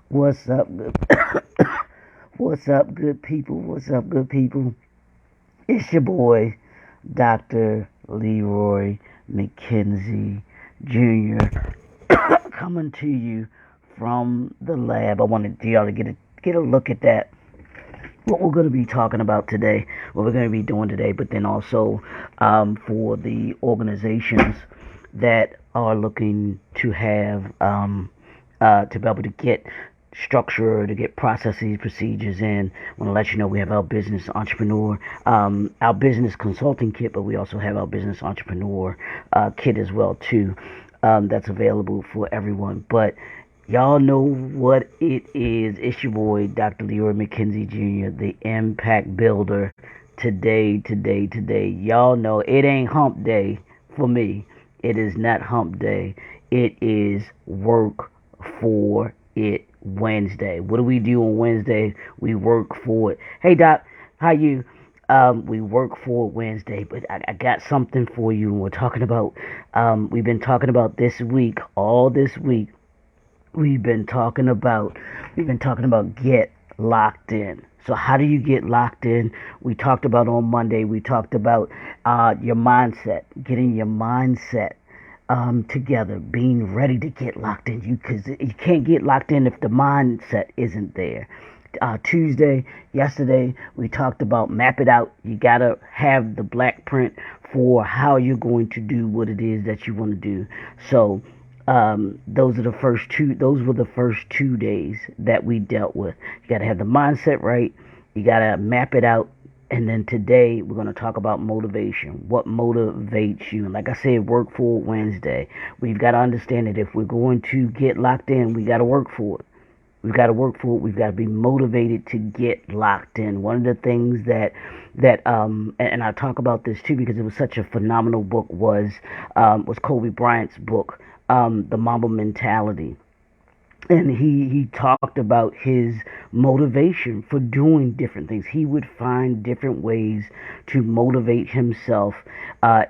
What's up, good? What's up, good people? What's up, good people? It's your boy, Dr. Leroy McKenzie Jr. coming to you from the lab. I wanted y'all to get a look at that. What we're going to be talking about today, what we're going to be doing today, but then also for the organizations that are looking to have to be able to get structure, to get processes, procedures in. I want to let you know we have our business entrepreneur, our business consulting kit, but we also have our business entrepreneur kit as well too. That's available for everyone. But y'all know what it is. It's your boy, Dr. Leroy McKenzie Jr., the Impact Builder. Today. Y'all know it ain't hump day for me. It is not hump day. It is work for it Wednesday. What do we do on Wednesday? We work for it. Hey Doc, how you? We work for Wednesday, but I got something for you. We're talking about. We've been talking about this week, all this week. We've been talking about get locked in. So how do you get locked in? We talked about on Monday. We talked about your mindset, getting your mindset together, being ready to get locked in. Because you can't get locked in if the mindset isn't there. Yesterday, we talked about map it out. You gotta have the black print for how you're going to do what it is that you want to do. So those are the first two. Those were the first 2 days that we dealt with. You gotta have the mindset right. You gotta map it out. And then today we're going to talk about motivation. What motivates you? And like I said, work for Wednesday. We've got to understand that if we're going to get locked in, we got to work for it. We've got to work for it. We've got to be motivated to get locked in. One of the things and I talk about this too because it was such a phenomenal book was Kobe Bryant's book, The Mamba Mentality. And he talked about his motivation for doing different things. He would find different ways to motivate himself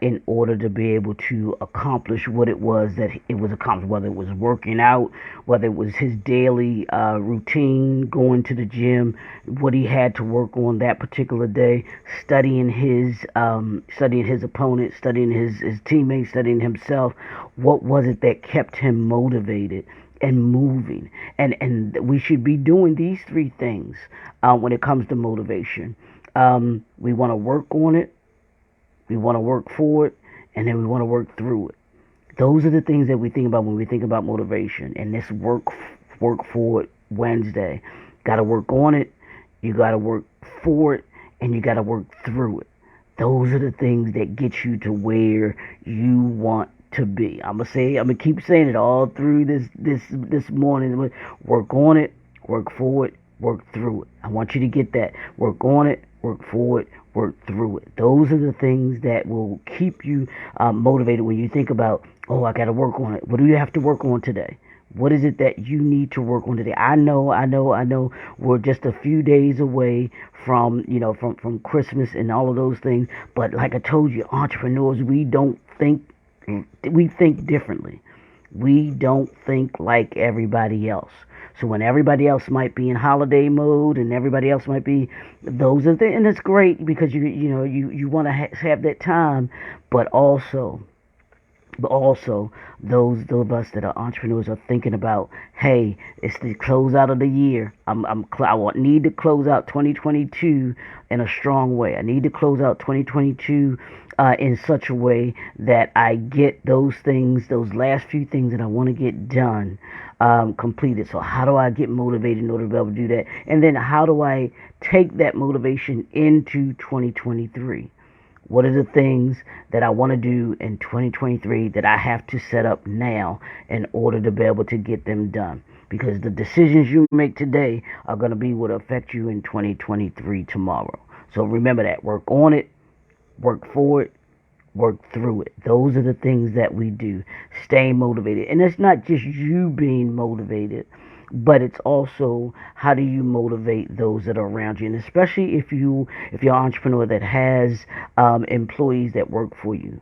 in order to be able to accomplish what it was that it was accomplished, whether it was working out, whether it was his daily routine, going to the gym, what he had to work on that particular day, studying his opponent, studying his teammates, studying himself. What was it that kept him motivated and moving? And we should be doing these three things when it comes to motivation. We want to work on it, we want to work for it, and then we want to work through it. Those are the things that we think about when we think about motivation. And this work for it Wednesday. Got to work on it, you got to work for it, and you got to work through it. Those are the things that get you to where you want to be. I'm gonna keep saying it all through this morning. Work on it, work for it, work through it. I want you to get that. Work on it, work for it, work through it. Those are the things that will keep you motivated when you think about, oh, I got to work on it. What do you have to work on today? What is it that you need to work on today? I know. We're just a few days away from Christmas and all of those things. But like I told you, entrepreneurs, we think differently. We don't think like everybody else. So when everybody else might be in holiday mode and everybody else might be, those are and it's great because you want to have that time, but also those of us that are entrepreneurs are thinking about, hey, it's the close out of the year. Need to close out 2022 in a strong way. I need to close out 2022 in such a way that I get those last few things that I want to get done, completed. So how do I get motivated in order to be able to do that? And then how do I take that motivation into 2023? What are the things that I want to do in 2023 that I have to set up now in order to be able to get them done? Because the decisions you make today are going to be what affect you in 2023 tomorrow. So remember that. Work on it, work for it, work through it. Those are the things that we do. Stay motivated. And it's not just you being motivated, but it's also how do you motivate those that are around you, and especially if you're an entrepreneur that has employees that work for you.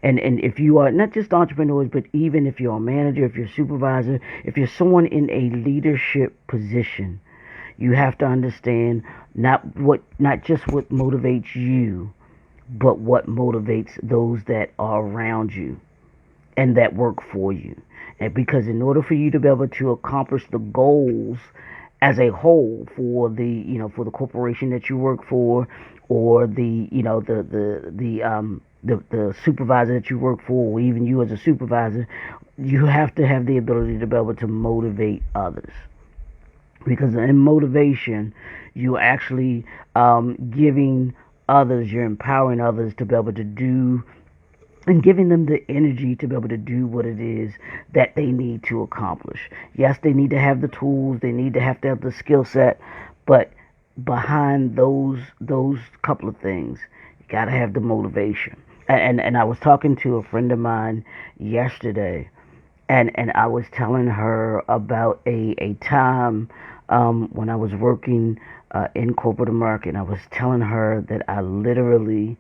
And if you are not just entrepreneurs, but even if you're a manager, if you're a supervisor, if you're someone in a leadership position, you have to understand not just what motivates you, but what motivates those that are around you and that work for you. And because in order for you to be able to accomplish the goals as a whole for the corporation that you work for, or the supervisor that you work for, or even you as a supervisor, you have to have the ability to be able to motivate others. Because in motivation, you're actually giving others, you're empowering others to be able to do, and giving them the energy to be able to do what it is that they need to accomplish. Yes, they need to have the tools, they need to have the skill set, but behind those couple of things, you got to have the motivation. And I was talking to a friend of mine yesterday, and I was telling her about a time when I was working in corporate America, and I was telling her that I literally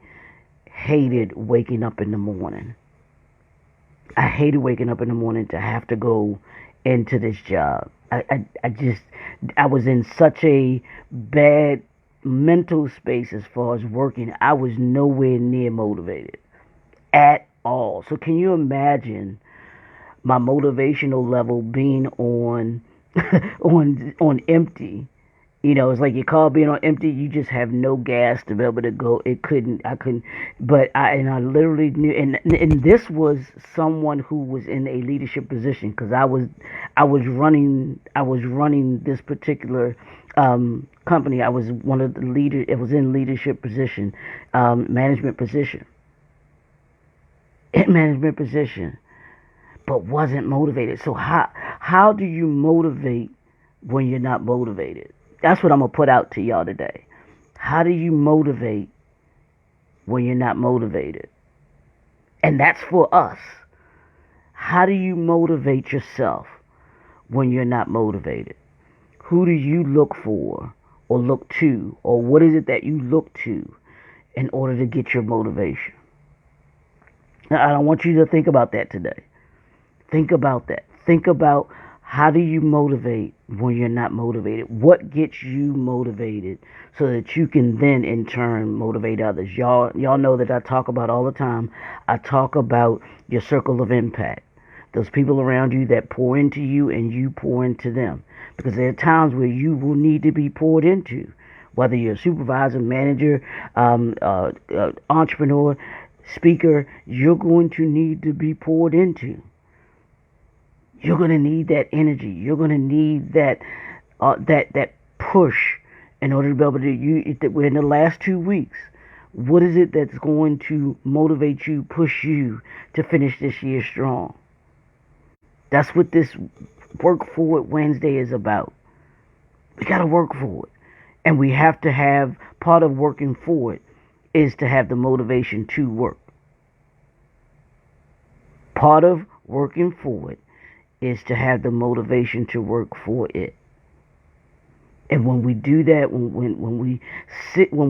hated waking up in the morning. I hated waking up in the morning to have to go into this job. I was in such a bad mental space as far as working. I was nowhere near motivated at all. So can you imagine my motivational level being on on empty? It's like your car being on empty. You just have no gas to be able to go. I couldn't, but I literally knew, and this was someone who was in a leadership position, because I was running this particular company. I was one of the leaders. It was in leadership position, management position, management position, but wasn't motivated. So how do you motivate when you're not motivated? That's what I'm going to put out to y'all today. How do you motivate when you're not motivated? And that's for us. How do you motivate yourself when you're not motivated? Who do you look for or look to? Or what is it that you look to in order to get your motivation? Now, I want you to think about that today. Think about that. Think about, how do you motivate when you're not motivated? What gets you motivated so that you can then in turn motivate others? Y'all know that I talk about all the time. I talk about your circle of impact. Those people around you that pour into you and you pour into them. Because there are times where you will need to be poured into. Whether you're a supervisor, manager, entrepreneur, speaker, you're going to need to be poured into. You're going to need that energy. You're going to need that push in order to be able to. We're in the last 2 weeks. What is it that's going to motivate you, push you to finish this year strong? That's what this Work For It Wednesday is about. We got to work for it. And we have to have, part of working for it is to have the motivation to work. Part of working for it is to have the motivation to work for it. And when we do that, when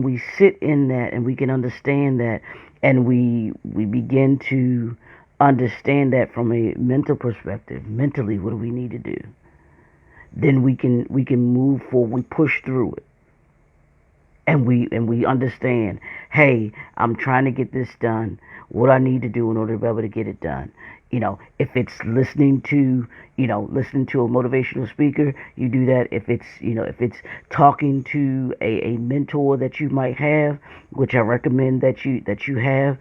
we sit in that, and we can understand that, and we begin to understand that from a mental perspective, mentally, what do we need to do? Then we can move forward. We push through it, and we understand. Hey, I'm trying to get this done. What I need to do in order to be able to get it done. If it's listening to a motivational speaker, you do that. If it's talking to a mentor that you might have, which I recommend that you have,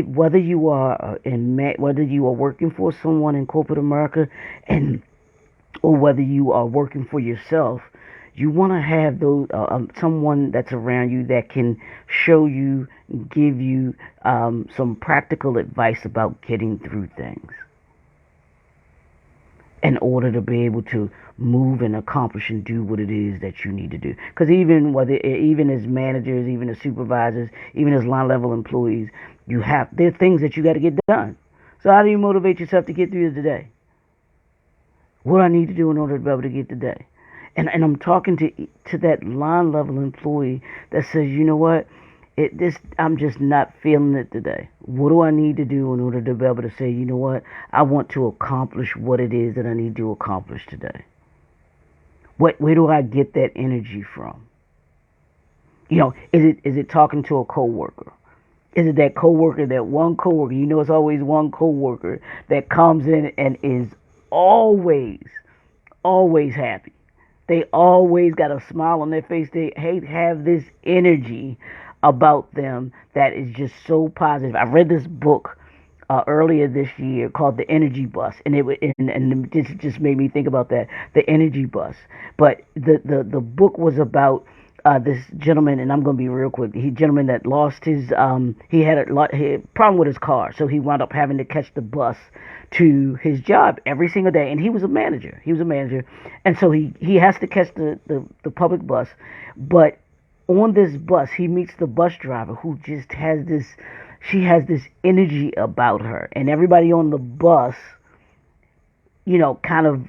whether you are working for someone in corporate America, or whether you are working for yourself, you want to have those someone that's around you that can show you, give you some practical advice about getting through things in order to be able to move and accomplish and do what it is that you need to do. Because even as managers, even as supervisors, even as line level employees, there are things that you got to get done. So how do you motivate yourself to get through the day? What do I need to do in order to be able to get the day? And I'm talking to that line level employee that says, you know what? I'm just not feeling it today. What do I need to do in order to be able to say, you know what, I want to accomplish what it is that I need to accomplish today? Where do I get that energy from? Is it talking to a coworker? Is it that coworker, that one coworker? It's always one coworker that comes in and is always, always happy. They always got a smile on their face. They have this energy about them that is just so positive. I read this book earlier this year called The Energy Bus, and this just made me think about that, the energy bus. But the book was about this gentleman, and I'm going to be real quick. He gentleman that lost his he had a problem with his car, so he wound up having to catch the bus to his job every single day, and he was a manager. And so he has to catch the public bus, but on this bus he meets the bus driver who just has this she has this energy about her, and everybody on the bus, kind of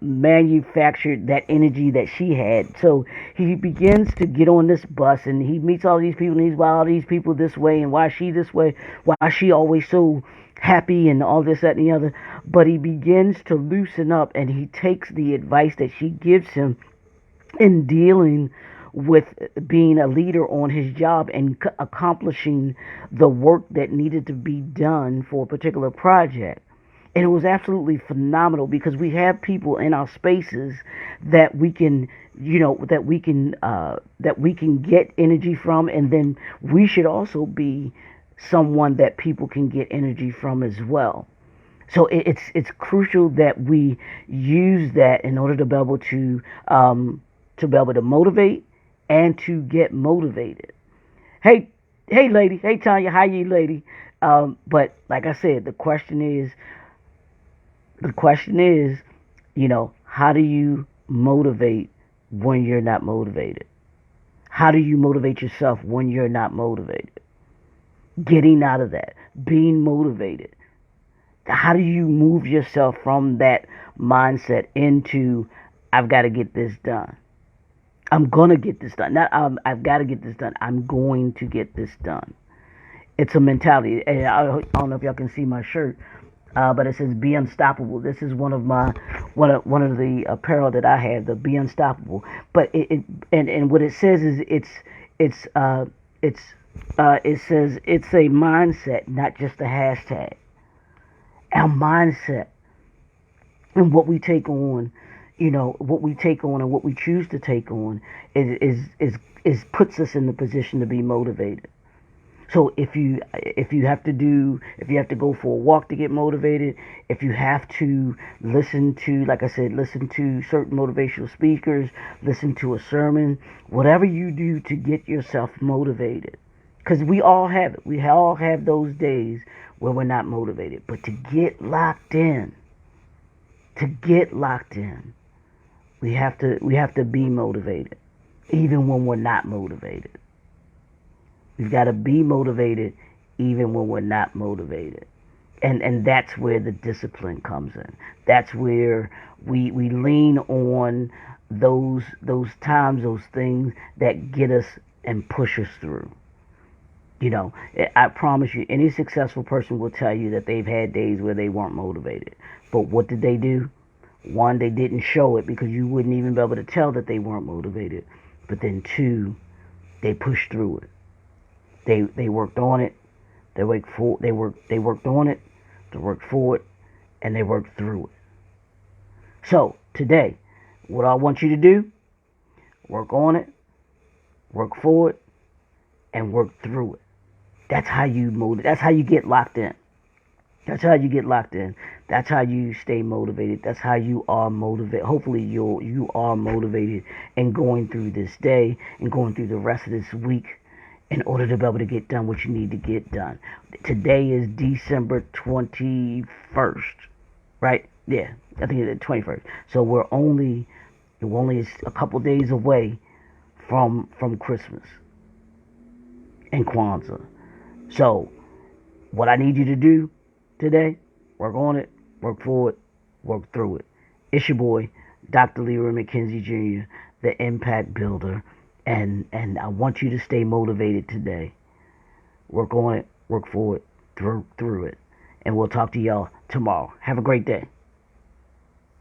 manufactured that energy that she had. So he begins to get on this bus, and he meets all these people, and he's, why all these people this way, and why is she this way, why is she always so happy, and all this, that, and the other. But he begins to loosen up, and he takes the advice that she gives him in dealing with being a leader on his job and accomplishing the work that needed to be done for a particular project. And it was absolutely phenomenal, because we have people in our spaces that we can, that we can get energy from, and then we should also be someone that people can get energy from as well. So it's crucial that we use that in order to be able to motivate and to get motivated. Hey, lady. Hey, Tanya. How you, lady? But like I said, the question is, how do you motivate when you're not motivated? How do you motivate yourself when you're not motivated? Getting out of that, being motivated. How do you move yourself from that mindset into, I've got to get this done? I'm going to get this done. Not I've got to get this done. I'm going to get this done. It's a mentality. And I don't know if y'all can see my shirt, but it says "Be Unstoppable." This is one of the apparel that I have, the "Be Unstoppable." But and what it says is it says it's a mindset, not just a hashtag. Our mindset and what we take on, what we take on and what we choose to take on is puts us in the position to be motivated. So if you have to go for a walk to get motivated, if you have to listen to, like I said, listen to certain motivational speakers, listen to a sermon, whatever you do to get yourself motivated, because we all have it. We all have those days where we're not motivated. But to get locked in, we have to be motivated, even when we're not motivated. We've got to be motivated even when we're not motivated. And that's where the discipline comes in. That's where we lean on those times, those things that get us and push us through. I promise you, any successful person will tell you that they've had days where they weren't motivated. But what did they do? One, they didn't show it, because you wouldn't even be able to tell that they weren't motivated. But then two, they pushed through it. They worked on it. They worked on it. They worked for it, and they worked through it. So today, what I want you to do: work on it, work for it, and work through it. That's how you motivate. That's how you get locked in. That's how you get locked in. That's how you stay motivated. That's how you are motivated. Hopefully you are motivated and going through this day and going through the rest of this week in order to be able to get done what you need to get done. Today is December 21st, right? Yeah, I think it's the 21st. So we're only a couple days away from Christmas and Kwanzaa. So what I need you to do today: work on it, work for it, work through it. It's your boy, Dr. Leroy McKenzie Jr., the Impact Builder, And I want you to stay motivated today. Work on it, work for it, through it. And we'll talk to y'all tomorrow. Have a great day.